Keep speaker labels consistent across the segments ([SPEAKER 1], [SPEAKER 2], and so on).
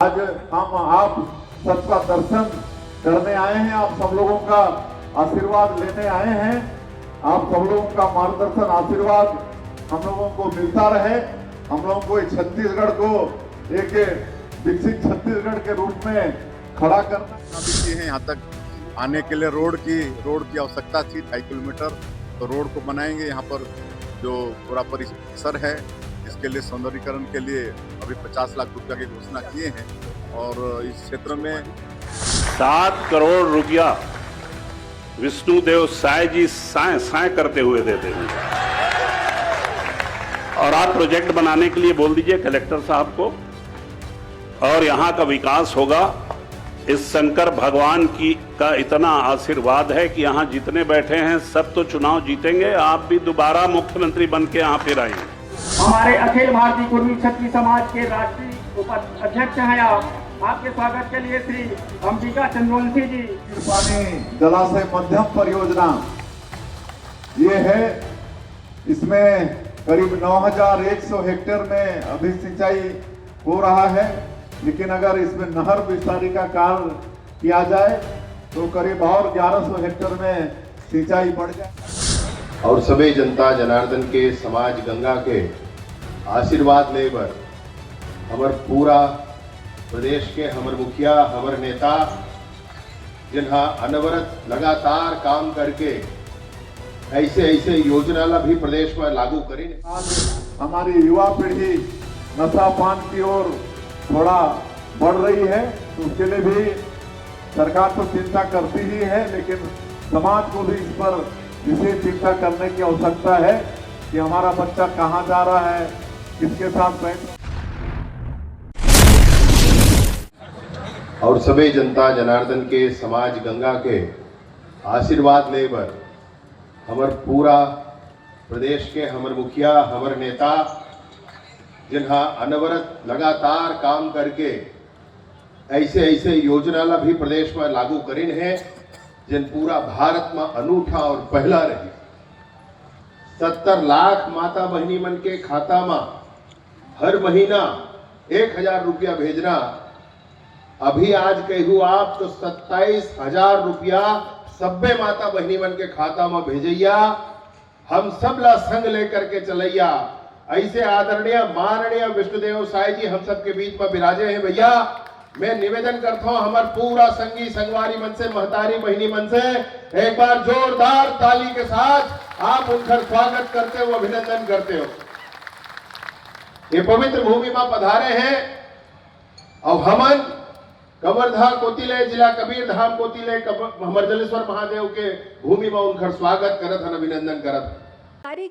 [SPEAKER 1] आज हम आप सबका दर्शन करने आए हैं, आप सब लोगों का आशीर्वाद लेने आए हैं। आप सब लोगों का मार्गदर्शन आशीर्वाद हम लोगों को मिलता रहे। हम लोगों को छत्तीसगढ़ को एक विकसित छत्तीसगढ़ के रूप में खड़ा करना
[SPEAKER 2] है। यहाँ तक आने के लिए रोड की आवश्यकता थी 2.5 किलोमीटर, तो रोड को बनाएंगे। यहाँ पर जो पूरा परिसर है इसके लिए सौंदर्यीकरण के लिए अभी 50 लाख रुपया की घोषणा किए हैं और इस क्षेत्र में
[SPEAKER 3] 7 करोड़ रुपया विष्णुदेव साय जी साय करते हुए देते हैं। और आप प्रोजेक्ट बनाने के लिए बोल दीजिए कलेक्टर साहब को, और यहाँ का विकास होगा। इस शंकर भगवान का इतना आशीर्वाद है कि यहाँ जितने बैठे हैं सब तो चुनाव जीतेंगे, आप भी दोबारा मुख्यमंत्री बन के यहाँ फिर आएंगे।
[SPEAKER 4] हमारे अखिल भारतीय कुर्मी क्षत्रिय समाज के राष्ट्रीय उपाध्यक्ष हैं आपके स्वागत के लिए श्री अंबिका चंद्रवंशी जी।
[SPEAKER 1] पानी जलाशय मध्यम परियोजना ये है, इसमें करीब 9100 हेक्टेयर में अभी सिंचाई हो रहा है, लेकिन अगर इसमें नहर विस्तारी का कार्य किया जाए तो करीब और 1100 हेक्टेयर में सिंचाई बढ़ जाए।
[SPEAKER 5] और सभी जनता जनार्दन के समाज गंगा के आशीर्वाद लेबर हमर पूरा प्रदेश के हमर मुखिया हमर नेता जिन्हा अनवरत लगातार काम करके ऐसे योजना ला भी प्रदेश में लागू करें।
[SPEAKER 1] आज हमारी युवा पीढ़ी नशा पान की ओर थोड़ा बढ़ रही है, तो उसके लिए भी सरकार तो चिंता करती ही है, लेकिन समाज को भी इस पर विशेष चिंता करने की आवश्यकता है कि हमारा बच्चा कहाँ जा रहा है, किसके साथ बैठ।
[SPEAKER 5] और सभी जनता जनार्दन के समाज गंगा के आशीर्वाद लेबर हमर पूरा प्रदेश के हमर मुखिया हमर नेता जिन्हा अनवरत लगातार काम करके ऐसे योजना ला भी प्रदेश में लागू करें हैं, जिन पूरा भारत में अनूठा और पहला रही। 70 लाख माता बहनी मन के खाता में हर महीना 1000 रुपया भेजना। अभी आज कहू आप तो 27,000 रुपया सब्बे माता बहनी मन के खाता में भेजैया। हम सब ला संग लेकर के चलैया। ऐसे आदरणीय माननीय विष्णुदेव साय जी हम सबके बीच में विराजे हैं। भैया मैं निवेदन करता हूं हमारे पूरा संगी संगवारी मन से, महतारी बहिनी मन से एक बार जोरदार ताली के साथ आप उनका स्वागत करते हो, अभिनंदन करते हो। ये पवित्र भूमि में पधारे हैं और हमन कवर्धा कोतिले जिला कबीर धाम कोतिले हमर जलेश्वर महादेव के भूमि में उनका स्वागत करत हन, अभिनंदन करत।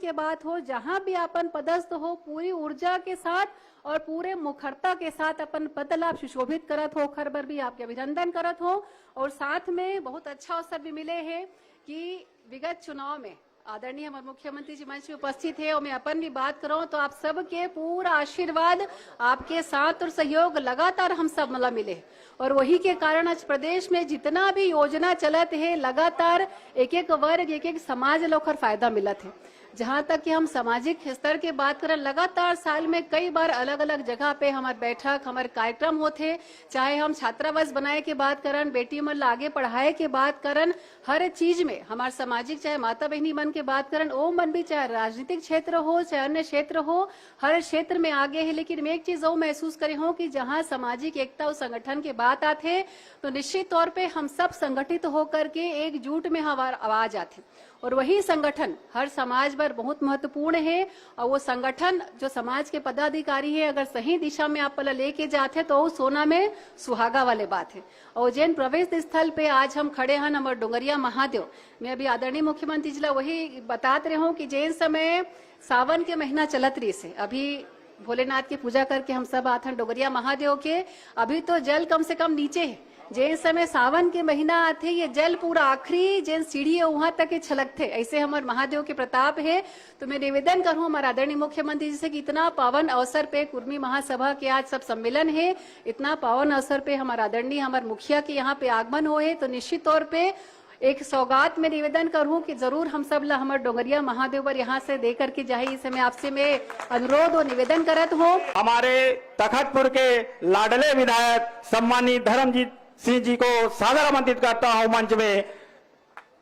[SPEAKER 6] के बात हो, जहां भी अपन पदस्थ हो पूरी ऊर्जा के साथ और पूरे मुखरता के साथ अपन पद लाभ सुशोभित करत हो, खर बर भी आपके अभिनंदन करत हो। और साथ में बहुत अच्छा अवसर भी मिले हैं कि विगत चुनाव में आदरणीय हमारे मुख्यमंत्री जी मंच में उपस्थित है और मैं अपन भी बात करूं तो आप सबके पूरा आशीर्वाद आपके साथ और सहयोग लगातार हम सब मतलब मिले, और वही के कारण आज प्रदेश में जितना भी योजना चलत है लगातार एक वर्ग एक समाज लोग फायदा मिलत है। जहां तक कि हम सामाजिक स्तर के बात करें, लगातार साल में कई बार अलग अलग जगह पे हमारे बैठक हमारे कार्यक्रम होते, चाहे हम छात्रावास बनाए के बात करन, बेटी मन आगे पढ़ाए के बात करन, हर चीज में हमारे सामाजिक चाहे माता बहनी मन के बात करन, ओ मन भी चाहे राजनीतिक क्षेत्र हो चाहे अन्य क्षेत्र हो, हर क्षेत्र में आगे है। लेकिन मैं एक चीज वो महसूस करे हूँ कि जहाँ सामाजिक एकता और संगठन के बात आते तो निश्चित तौर पर हम सब संगठित होकर के एकजुट में हमारा आवाज आते, और वही संगठन हर समाज पर बहुत महत्वपूर्ण है। और वो संगठन जो समाज के पदाधिकारी है अगर सही दिशा में आप पहले लेके जाते तो सोना में सुहागा वाले बात है। और जैन प्रवेश स्थल पे आज हम खड़े हैं हमारे डोंगरिया महादेव। मैं अभी आदरणीय मुख्यमंत्री जी वही बताते रहे हूँ कि जैन समय सावन के महीना चलत रही से अभी भोलेनाथ की पूजा करके हम सब आते हैं डोंगरिया महादेव के। अभी तो जल कम से कम नीचे है, जैन समय सावन के महीना आते ये जल पूरा आखिरी जैन सीढ़ी है वहां तक के छलकते। ऐसे हमारे महादेव के प्रताप है। तो मैं निवेदन करूं हमारे आदरणीय मुख्यमंत्री जी से कि इतना पावन अवसर पे कुर्मी महासभा के आज सब सम्मेलन है, इतना पावन अवसर पे हमारे आदरणीय हमारे मुखिया के यहाँ पे आगमन हो है, तो निश्चित तौर पे एक सौगात में निवेदन करूं कि जरूर हम सब ला हमर डोंगरिया महादेव पर यहाँ से दे करके जाए, इस समय आपसे मैं अनुरोध और निवेदन करत हूँ।
[SPEAKER 4] हमारे तखतपुर के लाडले विधायक सम्मानित धर्मजीत सिंह जी को सादर आमंत्रित करता हूं मंच में।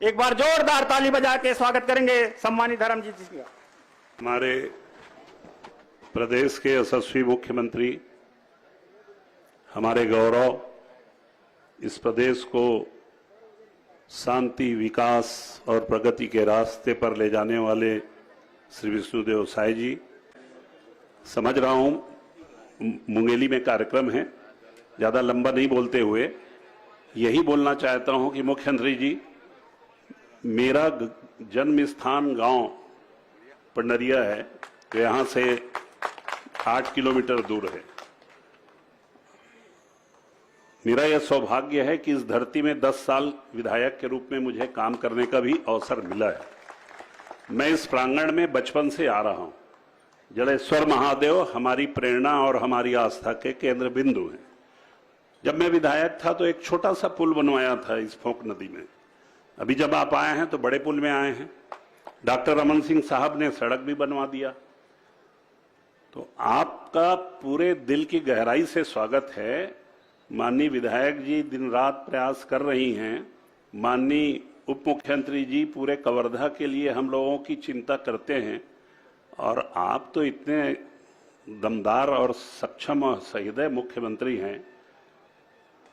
[SPEAKER 4] एक बार जोरदार ताली बजा के स्वागत करेंगे सम्मानित धर्मजीत सिंह का।
[SPEAKER 3] हमारे प्रदेश के यशस्वी मुख्यमंत्री, हमारे गौरव, इस प्रदेश को शांति, विकास और प्रगति के रास्ते पर ले जाने वाले श्री विष्णुदेव साय जी, समझ रहा हूं मुंगेली में कार्यक्रम है, ज्यादा लंबा नहीं बोलते हुए यही बोलना चाहता हूं कि मुख्यमंत्री जी, मेरा जन्म स्थान गांव पंडरिया है, तो यहां से 8 किलोमीटर दूर है। मेरा यह सौभाग्य है कि इस धरती में 10 साल विधायक के रूप में मुझे काम करने का भी अवसर मिला है। मैं इस प्रांगण में बचपन से आ रहा हूं। जलेश्वर महादेव हमारी प्रेरणा और हमारी आस्था के केंद्र बिंदु हैं। जब मैं विधायक था तो एक छोटा सा पुल बनवाया था इस फोक नदी में। अभी जब आप आए हैं तो बड़े पुल में आए हैं। डॉक्टर रमन सिंह साहब ने सड़क भी बनवा दिया। तो आपका पूरे दिल की गहराई से स्वागत है। माननीय विधायक जी दिन रात प्रयास कर रही हैं। माननीय उप मुख्यमंत्री जी पूरे कवर्धा के लिए हम लोगों की चिंता करते हैं, और आप तो इतने दमदार और सक्षम और सहृदय मुख्यमंत्री हैं।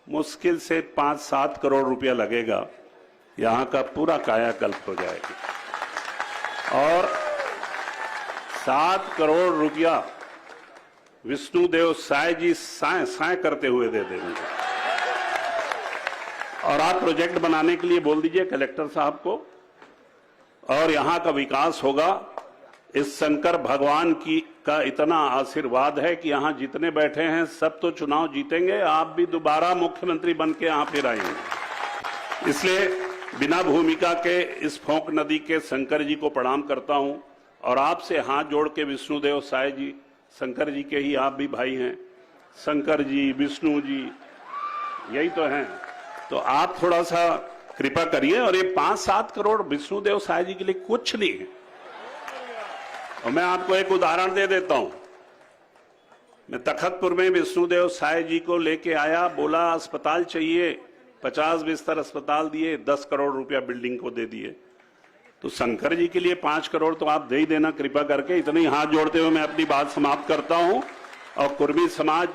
[SPEAKER 3] मुश्किल से 5-7 करोड़ रुपया लगेगा, यहाँ का पूरा कायाकल्प हो जाएगा, और 7 करोड़ रुपया विष्णुदेव साय जी साय करते हुए दे देंगे। और आप प्रोजेक्ट बनाने के लिए बोल दीजिए कलेक्टर साहब को, और यहां का विकास होगा। इस शंकर भगवान का इतना आशीर्वाद है कि यहां जितने बैठे हैं सब तो चुनाव जीतेंगे, आप भी दोबारा मुख्यमंत्री बन के यहां फिर आएंगे। इसलिए बिना भूमिका के इस फोक नदी के शंकर जी को प्रणाम करता हूं, और आपसे हाथ जोड़ के विष्णुदेव साय जी, शंकर जी के ही आप भी भाई हैं, शंकर जी, विष्णु जी यही तो हैं, तो आप थोड़ा सा कृपा करिए। और ये 5-7 करोड़ विष्णुदेव साय जी के लिए कुछ नहीं है। और मैं आपको एक उदाहरण दे देता हूं। मैं तखतपुर में विष्णुदेव साय जी को लेके आया, बोला अस्पताल चाहिए, 50 बिस्तर अस्पताल दिए, 10 करोड़ रुपया बिल्डिंग को दे दिए। तो शंकर जी के लिए 5 करोड़ तो आप दे ही देना कृपा करके। इतने ही हाथ जोड़ते हुए मैं अपनी बात समाप्त करता हूं। और कुर्मी समाज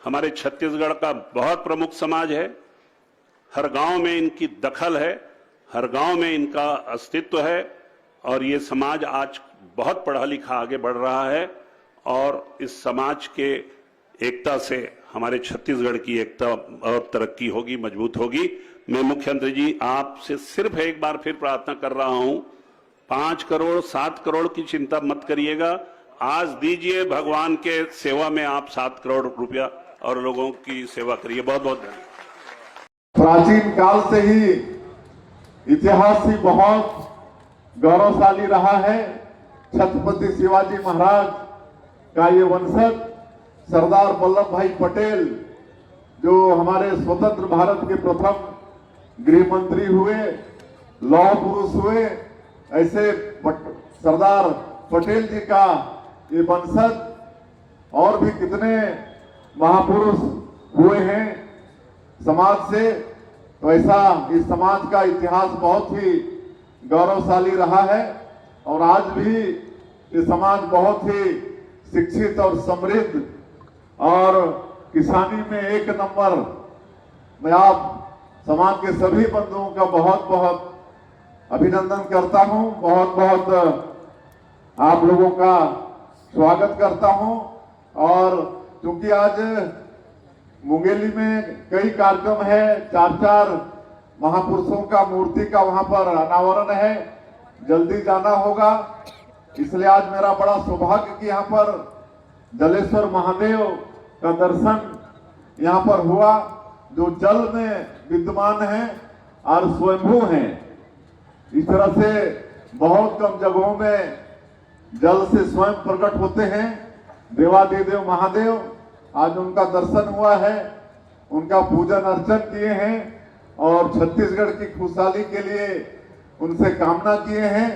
[SPEAKER 3] हमारे छत्तीसगढ़ का बहुत प्रमुख समाज है। हर गांव में इनकी दखल है, हर गांव में इनका अस्तित्व है, और ये समाज आज बहुत पढ़ा लिखा आगे बढ़ रहा है, और इस समाज के एकता से हमारे छत्तीसगढ़ की एकता और तरक्की होगी, मजबूत होगी। मैं मुख्यमंत्री जी आपसे सिर्फ एक बार फिर प्रार्थना कर रहा हूं, 5 करोड़ 7 करोड़ की चिंता मत करिएगा, आज दीजिए, भगवान के सेवा में आप 7 करोड़ रुपया और लोगों की सेवा करिए। बहुत बहुत धन्यवाद।
[SPEAKER 1] प्राचीन काल से ही इतिहास ही बहुत गौरवशाली रहा है। छत्रपति शिवाजी महाराज का ये वंशज सरदार वल्लभ भाई पटेल, जो हमारे स्वतंत्र भारत के प्रथम गृह मंत्री हुए, लौह पुरुष हुए, ऐसे सरदार पटेल जी का ये वंशज और भी कितने महापुरुष हुए हैं समाज से। तो ऐसा इस समाज का इतिहास बहुत ही गौरवशाली रहा है, और आज भी ये समाज बहुत ही शिक्षित और समृद्ध और किसानी में एक नंबर। मैं आप समाज के सभी बंधुओं का बहुत बहुत अभिनंदन करता हूं, बहुत बहुत आप लोगों का स्वागत करता हूं। और क्योंकि आज मुंगेली में कई कार्यक्रम है, 4 महापुरुषों का मूर्ति का वहां पर अनावरण है, जल्दी जाना होगा, इसलिए आज मेरा बड़ा सौभाग्य कि यहाँ पर जलेश्वर महादेव का दर्शन यहाँ पर हुआ, जो जल में विद्यमान है और स्वयंभू हैं। इस तरह से बहुत कम जगहों में जल से स्वयं प्रकट होते हैं देवादिदेव महादेव। आज उनका दर्शन हुआ है, उनका पूजन अर्चन किए हैं, और छत्तीसगढ़ की खुशहाली के लिए उनसे कामना किए हैं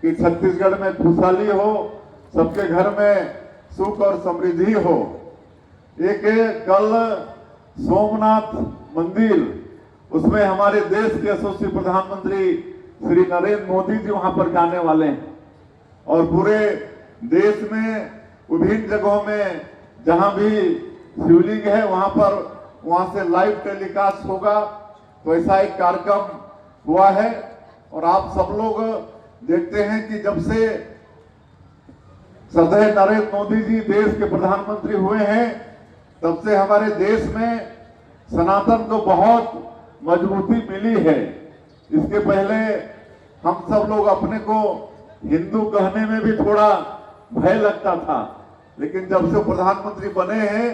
[SPEAKER 1] कि छत्तीसगढ़ में खुशहाली हो, सबके घर में सुख और समृद्धि हो। एक कल सोमनाथ मंदिर, उसमें हमारे देश के यशस्वी प्रधानमंत्री श्री नरेंद्र मोदी जी वहां पर जाने वाले हैं और पूरे देश में विभिन्न जगहों में जहां भी शिवलिंग है वहां से लाइव टेलीकास्ट होगा। तो ऐसा एक कार्यक्रम हुआ है और आप सब लोग देखते हैं कि जब से श्रद्धेय नरेंद्र मोदी जी देश के प्रधानमंत्री हुए हैं तब से हमारे देश में सनातन को बहुत मजबूती मिली है। इसके पहले हम सब लोग अपने को हिंदू कहने में भी थोड़ा भय लगता था, लेकिन जब से प्रधानमंत्री बने हैं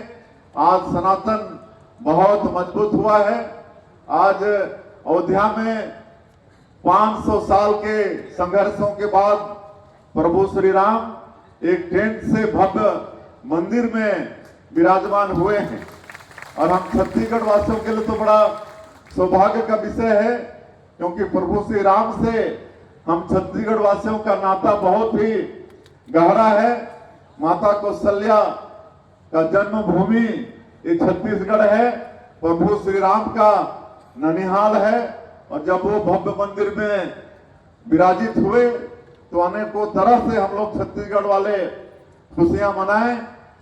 [SPEAKER 1] आज सनातन बहुत मजबूत हुआ है। आज अयोध्या में 500 साल के संघर्षों के बाद प्रभु श्री राम एक टेंट से भव्य मंदिर में विराजमान हुए हैं और हम छत्तीसगढ़ वासियों के लिए तो बड़ा सौभाग्य का विषय है, क्योंकि प्रभु श्री राम से हम छत्तीसगढ़ वासियों का नाता बहुत ही गहरा है। माता कौशल्या का जन्मभूमि ये छत्तीसगढ़ है, प्रभु श्री राम का ननिहाल है और जब वो भव्य मंदिर में विराजित हुए तो अनेकों तरह से हम लोग छत्तीसगढ़ वाले खुशियां मनाए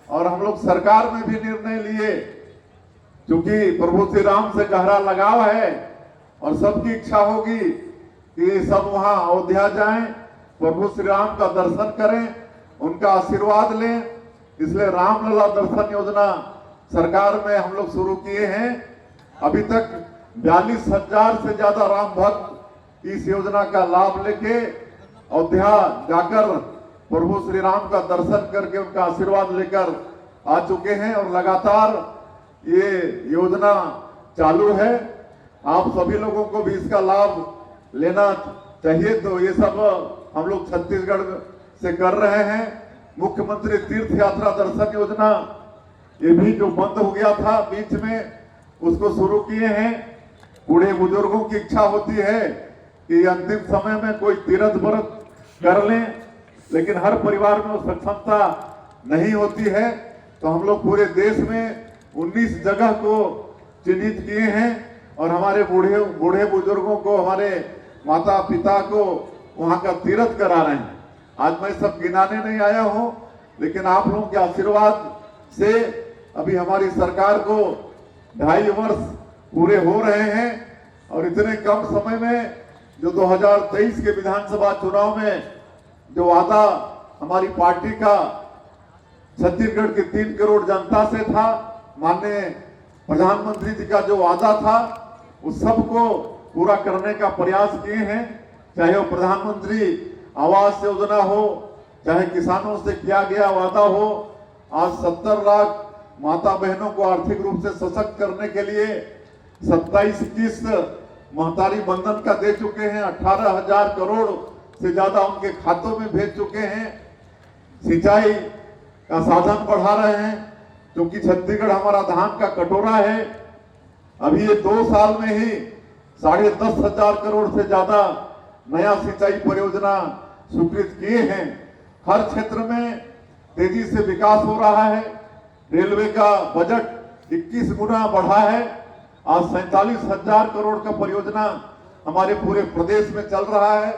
[SPEAKER 1] और हम लोग सरकार में भी निर्णय लिए, क्योंकि प्रभु श्री राम से गहरा लगाव है और सबकी इच्छा होगी कि सब वहां अयोध्या जाएं, प्रभु श्री राम का दर्शन करें, उनका आशीर्वाद लें। इसलिए रामलला दर्शन योजना सरकार में हम लोग शुरू किए हैं। अभी तक 42,000 से ज्यादा राम भक्त इस योजना का लाभ लेके अयोध्या जाकर प्रभु श्री राम का दर्शन करके उनका आशीर्वाद लेकर आ चुके हैं और लगातार ये योजना चालू है। आप सभी लोगों को भी इसका लाभ लेना चाहिए। तो ये सब हम लोग छत्तीसगढ़ से कर रहे हैं। मुख्यमंत्री तीर्थ यात्रा दर्शन योजना ये भी जो बंद हो गया था बीच में, उसको शुरू किए हैं। बूढ़े बुजुर्गों की इच्छा होती है कि अंतिम समय में कोई तीर्थ व्रत कर लें, लेकिन हर परिवार में वो सक्षमता नहीं होती है। तो हम लोग पूरे देश में 19 जगह को चिन्हित किए हैं और हमारे बूढ़े बुजुर्गों को, हमारे माता पिता को वहां का तीर्थ करा रहे हैं। आज मैं सब गिनाने नहीं आया हूं, लेकिन आप लोगों के आशीर्वाद से अभी हमारी सरकार को 2.5 वर्ष पूरे हो रहे हैं और इतने कम समय में जो 2023 के विधानसभा चुनाव में जो वादा हमारी पार्टी का छत्तीसगढ़ की 3 करोड़ जनता से था, माननीय प्रधानमंत्री जी का जो वादा था, उस सबको पूरा करने का प्रयास किए हैं। चाहे वो प्रधानमंत्री आवास योजना हो, चाहे किसानों से किया गया वादा हो। आज 70 लाख माता बहनों को आर्थिक रूप से सशक्त करने के लिए 27 किस्त महतारी बंधन का दे चुके हैं। 18,000 करोड़ से ज्यादा उनके खातों में भेज चुके हैं। सिंचाई का साधन बढ़ा रहे हैं, क्योंकि छत्तीसगढ़ हमारा धान का कटोरा है। अभी ये 2 साल में ही 10,500 करोड़ से ज्यादा नया सिंचाई परियोजना स्वीकृत किए हैं। हर क्षेत्र में तेजी से विकास हो रहा है। रेलवे का बजट 21 गुना बढ़ा है। आज 47,000 करोड़ का परियोजना हमारे पूरे प्रदेश में चल रहा है।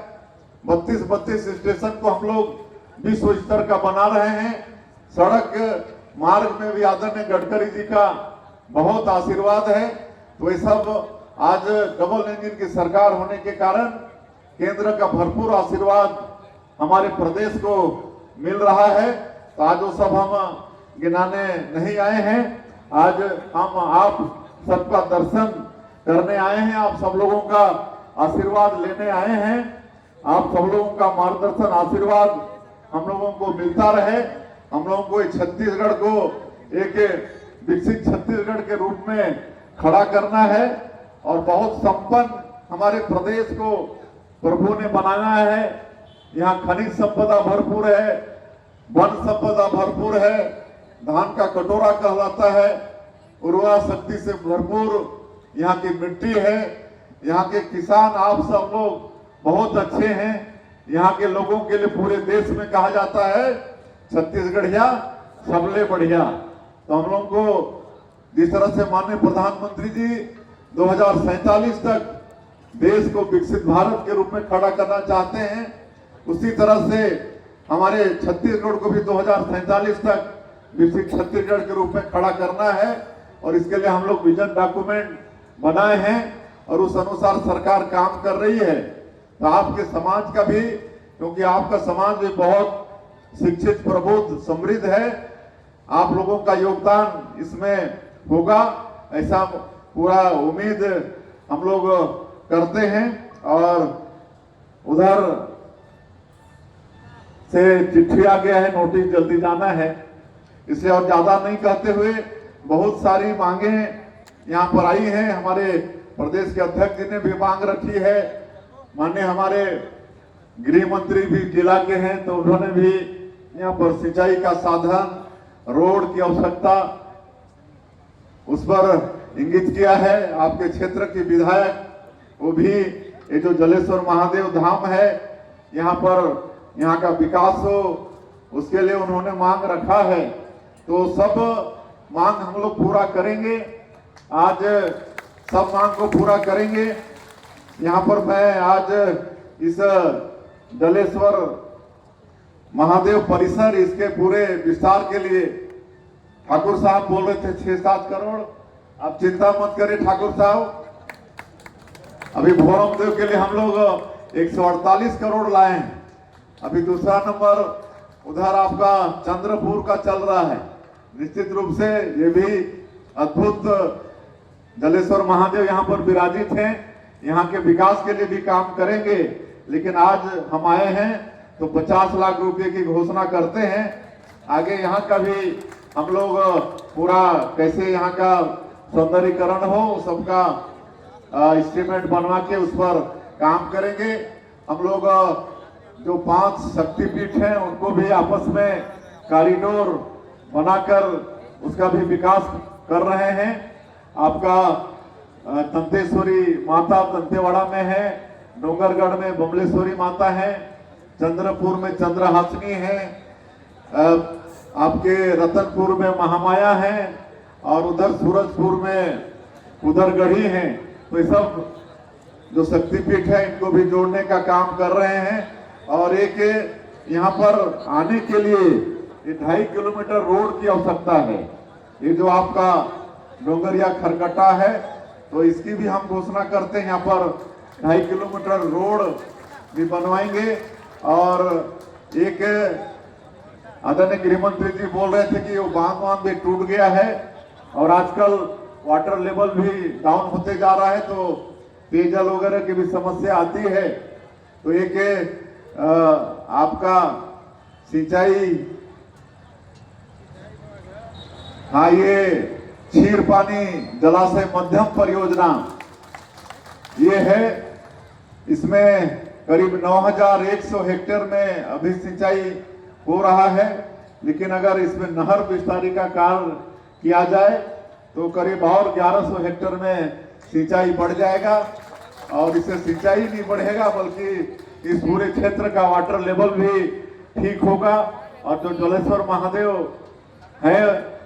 [SPEAKER 1] 32 स्टेशन को हम लोग विश्व स्तर का बना रहे हैं। सड़क मार्ग में भी आदरणीय गडकरी जी का बहुत आशीर्वाद है। तो ये सब आज डबल इंजन की सरकार होने के कारण केंद्र का भरपूर आशीर्वाद हमारे प्रदेश को मिल रहा है। तो आज वो सब हम गिनाने नहीं आए हैं। आज हम आप सबका दर्शन करने आए हैं, आप सब लोगों का आशीर्वाद लेने आए हैं। आप सब लोगों का मार्गदर्शन आशीर्वाद हम लोगों को मिलता रहे। हम लोगों को छत्तीसगढ़ को एक विकसित छत्तीसगढ़ के रूप में खड़ा करना है और बहुत संपन्न हमारे प्रदेश को प्रभु ने बनाना है। यहाँ खनिज संपदा भरपूर है, वन संपदा भरपूर है, धान का कटोरा कहलाता है, उर्वरा शक्ति से भरपूर यहाँ की मिट्टी है। यहाँ के किसान आप सब लोग बहुत अच्छे हैं। यहाँ के लोगों के लिए पूरे देश में कहा जाता है छत्तीसगढ़िया सबले बढ़िया। तो हम लोगों को जिस तरह से माननीय प्रधानमंत्री जी 2047 तक देश को विकसित भारत के रूप में खड़ा करना चाहते हैं, उसी तरह से हमारे छत्तीसगढ़ को भी 2047 तक विकसित छत्तीसगढ़ के रूप में खड़ा करना है। और इसके लिए हम लोग विजन डॉक्यूमेंट बनाए हैं और उस अनुसार सरकार काम कर रही है। तो आपके समाज का भी, क्योंकि आपका समाज भी बहुत शिक्षित, प्रबुद्ध, समृद्ध है, आप लोगों का योगदान इसमें होगा, ऐसा पूरा उम्मीद हम लोग करते हैं। और उधर से चिट्ठी आ गया है, नोटिस जल्दी जाना है, इसलिए और ज्यादा नहीं कहते हुए बहुत सारी मांगे यहाँ पर आई हैं। हमारे प्रदेश के अध्यक्ष जी ने भी मांग रखी है, माननीय हमारे गृह मंत्री भी जिला के हैं, तो उन्होंने भी यहाँ पर सिंचाई का साधन, रोड की आवश्यकता, उस पर इंगित किया है। आपके क्षेत्र के विधायक वो भी ये जो जलेश्वर महादेव धाम है, यहाँ पर यहाँ का विकास हो, उसके लिए उन्होंने मांग रखा है। तो सब मांग हम लोग पूरा करेंगे, आज सब मांग को पूरा करेंगे। यहाँ पर मैं आज इस जलेश्वर महादेव परिसर, इसके पूरे विस्तार के लिए ठाकुर साहब बोल रहे थे 6-7 करोड़। आप चिंता मत करें ठाकुर साहब, अभी भोरम देव के लिए हम लोग 148 करोड़ लाए हैं। अभी दूसरा नंबर उधर आपका चंद्रपुर का चल रहा है। निश्चित रूप से ये भी अद्भुत जलेश्वर महादेव यहाँ पर विराजित हैं, यहाँ के विकास के लिए भी काम करेंगे। लेकिन आज हम आए हैं तो 50 लाख रुपए की घोषणा करते हैं। आगे यहाँ का भी हम लोग पूरा कैसे यहाँ का सौंदर्यीकरण हो, सबका एस्टीमेट बनवा के उस पर काम करेंगे। हम लोग जो 5 शक्तिपीठ हैं उनको भी आपस में कॉरिडोर बनाकर उसका भी विकास कर रहे हैं। आपका तंतेश्वरी माता दंतेवाड़ा में है, डोंगरगढ़ में बमलेश्वरी माता है, चंद्रपुर में चंद्रहासिनी है, आपके रतनपुर में महामाया है, और उधर सूरजपुर में उधरगढ़ी है। तो ये सब जो शक्तिपीठ है इनको भी जोड़ने का काम कर रहे हैं। और एक यहाँ पर आने के लिए 2.5 किलोमीटर रोड की आवश्यकता है। ये जो आपका डोंगरिया खरकटा है, तो इसकी भी हम घोषणा करते हैं, यहाँ पर 2.5 किलोमीटर रोड भी बनवाएंगे। और एक आदरणीय गृह मंत्री जी बोल रहे थे कि वो बांध भी टूट गया है और आजकल वाटर लेवल भी डाउन होते जा रहा है, तो पेयजल वगैरह की भी समस्या आती है। तो एक आपका सिंचाई, हाँ, ये क्षीर पानी जलाशय मध्यम परियोजना ये है। इसमें करीब 9100 हेक्टेयर में अभी सिंचाई हो रहा है। लेकिन अगर इसमें नहर विस्तारी का कार्य किया जाए तो करीब और 1100 हेक्टेयर में सिंचाई बढ़ जाएगा। और इससे सिंचाई नहीं बढ़ेगा बल्कि इस पूरे क्षेत्र का वाटर लेवल भी ठीक होगा। और जो जलेश्वर महादेव है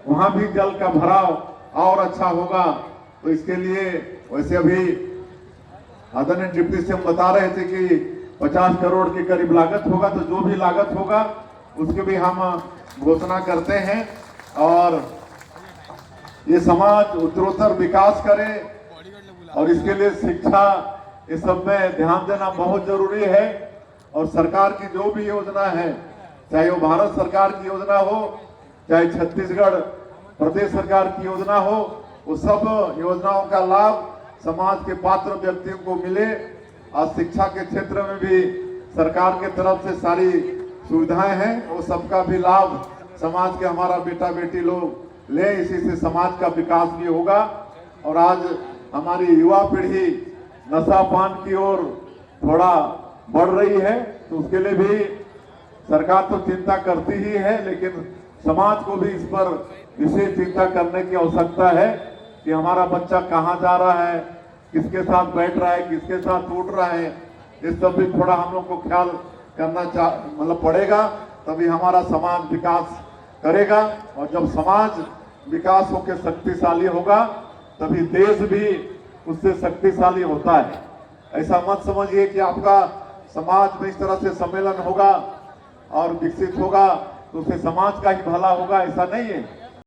[SPEAKER 1] वहां भी जल का भराव और अच्छा होगा। तो इसके लिए वैसे अभी आदरणीय डिप्टी सीएम बता रहे थे कि 50 करोड़ के करीब लागत होगा, तो जो भी लागत होगा उसकी भी हम घोषणा करते हैं। और ये समाज उत्तरोत्तर विकास करे और इसके लिए शिक्षा, इस सब में ध्यान देना बहुत जरूरी है। और सरकार की जो भी योजना है, चाहे वो भारत सरकार की योजना हो, चाहे छत्तीसगढ़ प्रदेश सरकार की योजना हो, वो सब योजनाओं का लाभ समाज के पात्र व्यक्तियों को मिले। और शिक्षा के क्षेत्र में भी सरकार के तरफ से सारी सुविधाएं हैं, वो सबका भी लाभ समाज के हमारा बेटा बेटी लोग ले, इसी से समाज का विकास भी होगा। और आज हमारी युवा पीढ़ी नशा पान की ओर थोड़ा बढ़ रही है, तो उसके लिए भी सरकार तो चिंता करती ही है, लेकिन समाज को भी इस पर विशेष चिंता करने की आवश्यकता है कि हमारा बच्चा कहाँ जा रहा है, किसके साथ बैठ रहा है, किसके साथ उठ रहा है, इस सब भी थोड़ा हम लोग को ख्याल करना मतलब पड़ेगा, तभी हमारा समाज विकास करेगा। और जब समाज विकास होकर शक्तिशाली होगा तभी देश भी उससे शक्तिशाली होता है। ऐसा मत समझिए कि आपका समाज में इस तरह से सम्मेलन होगा और विकसित होगा तो उससे समाज का ही भला होगा, ऐसा नहीं है।